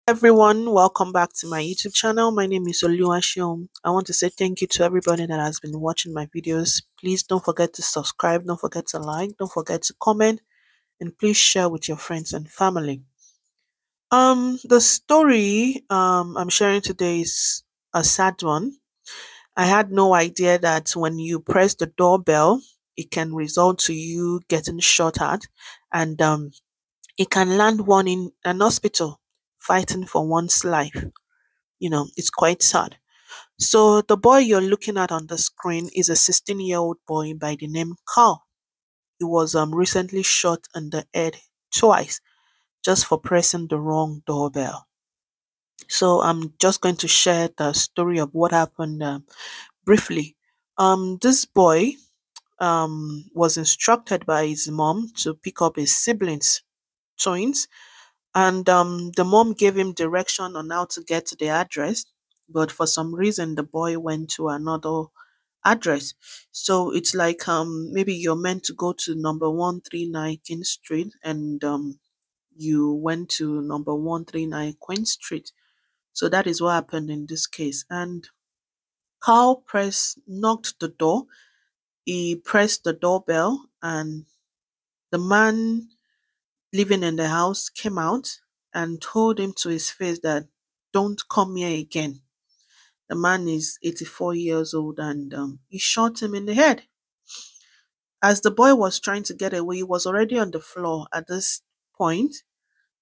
Everyone, welcome back to my YouTube channel. My name is Oluwashim. I want to say thank you to everybody that has been watching my videos. Please don't forget to subscribe, don't forget to like, don't forget to comment, and please share with your friends and family. The story I'm sharing today is a sad one. I had no idea that when you press the doorbell, it can result to you getting shot at, and it can land one in an hospital fighting for one's life. It's quite sad. So the boy you're looking at on the screen is a 16-year-old boy by the name Carl. He was recently shot in the head twice just for pressing the wrong doorbell. So I'm just going to share the story of what happened briefly. This boy was instructed by his mom to pick up his siblings, twins, and the mom gave him direction on how to get to the address, but for some reason the boy went to another address. So it's like maybe you're meant to go to number 139 King Street, and you went to number 139 Queen Street. So that is what happened in this case. And Carl knocked the door. He pressed the doorbell, and the man living in the house came out and told him to his face that don't come here again. The man is 84 years old, and he shot him in the head. As the boy was trying to get away, he was already on the floor. At this point,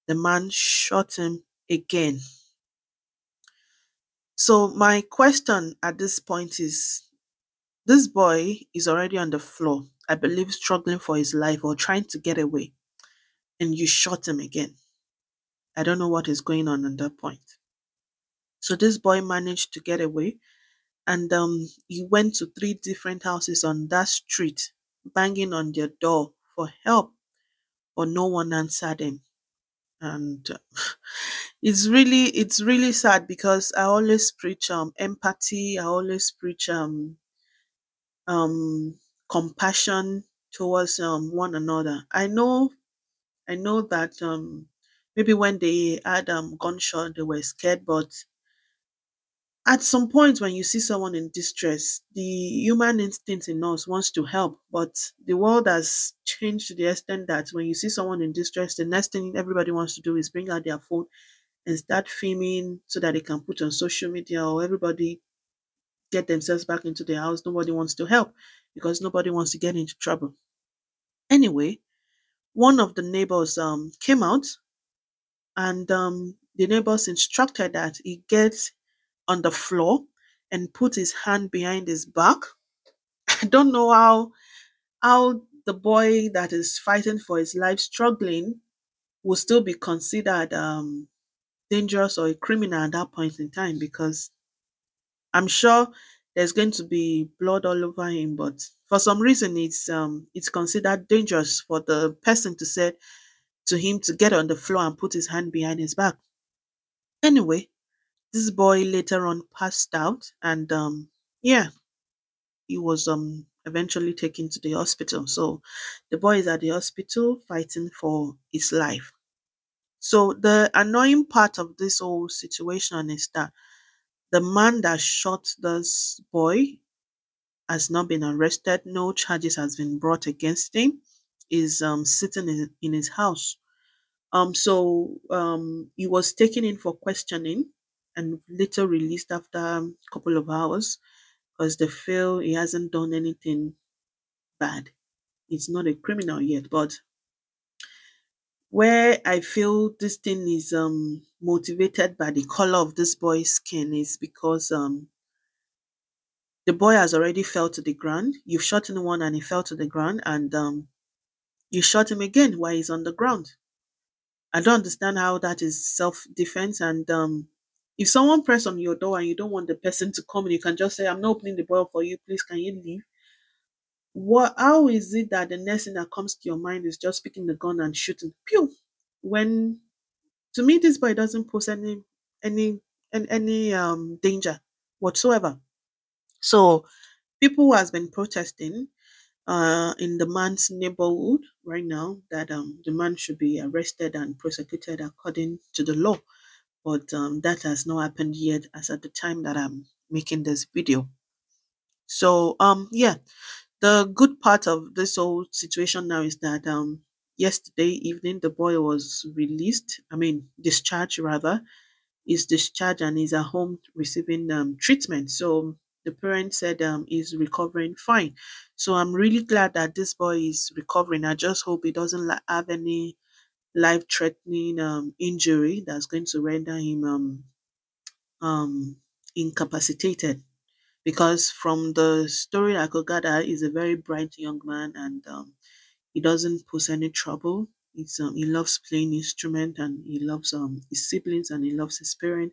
the man shot him again. So my question at this point is, this boy is already on the floor, I believe struggling for his life or trying to get away, and you shot him again. I don't know what is going on at that point. So this boy managed to get away, and he went to three different houses on that street, banging on their door for help, but no one answered him. And it's really sad because I always preach empathy. I always preach um compassion towards one another. I know that maybe when they had gunshot they were scared, but at some point when you see someone in distress, the human instinct in us wants to help, but the world has changed to the extent that when you see someone in distress, the next thing everybody wants to do is bring out their phone and start filming so that they can put on social media, or everybody get themselves back into their house. Nobody wants to help because nobody wants to get into trouble. Anyway, one of the neighbors came out, and the neighbors instructed that he gets on the floor and put his hand behind his back. I don't know how the boy that is fighting for his life, struggling, will still be considered dangerous or a criminal at that point in time, because I'm sure there's going to be blood all over him, but for some reason it's considered dangerous for the person to say to him to get on the floor and put his hand behind his back. Anyway, this boy later on passed out, and yeah, he was eventually taken to the hospital. So the boy is at the hospital fighting for his life. So the annoying part of this whole situation is that the man that shot this boy has not been arrested. No charges has been brought against him. Is sitting in his house. So he was taken in for questioning and later released after a couple of hours because they feel he hasn't done anything bad. He's not a criminal yet, but where I feel this thing is motivated by the color of this boy's skin is because the boy has already fell to the ground. You've shot him one and he fell to the ground, and you shot him again while he's on the ground. I don't understand how that is self defense. And if someone press on your door and you don't want the person to come in, you can just say, "I'm not opening the door for you. Please, can you leave?" What? How is it that the next thing that comes to your mind is just picking the gun and shooting? Pew! When to me this boy doesn't pose any any danger whatsoever. So people who has been protesting in the man's neighborhood right now that the man should be arrested and prosecuted according to the law. but that has not happened yet as at the time that I'm making this video. So yeah, the good part of this whole situation now is that yesterday evening the boy was released. I mean discharged rather. Is discharged and is at home receiving treatment. So the parent said he's recovering fine. So I'm really glad that this boy is recovering. I just hope he doesn't have any life-threatening injury that's going to render him um, incapacitated. Because from the story I could gather, he's a very bright young man and he doesn't pose any trouble. He loves playing instrument and he loves his siblings and he loves his parent,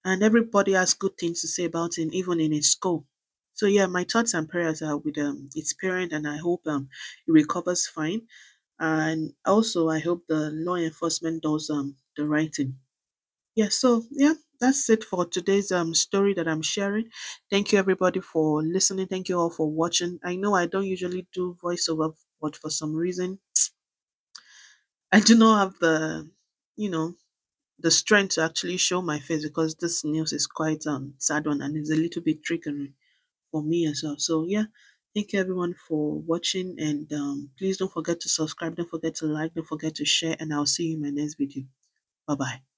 and everybody has good things to say about him, even in his school. So yeah, my thoughts and prayers are with its parent, and I hope he recovers fine. And also, I hope the law enforcement does the right thing. Yeah. So yeah, that's it for today's story that I'm sharing. Thank you everybody for listening. Thank you all for watching. I know I don't usually do voiceover, but for some reason I do not have the you know the strength to actually show my face because this news is quite sad one and it's a little bit triggering for me as well. So yeah, thank you everyone for watching, and please don't forget to subscribe, don't forget to like, don't forget to share, and I'll see you in my next video. Bye bye.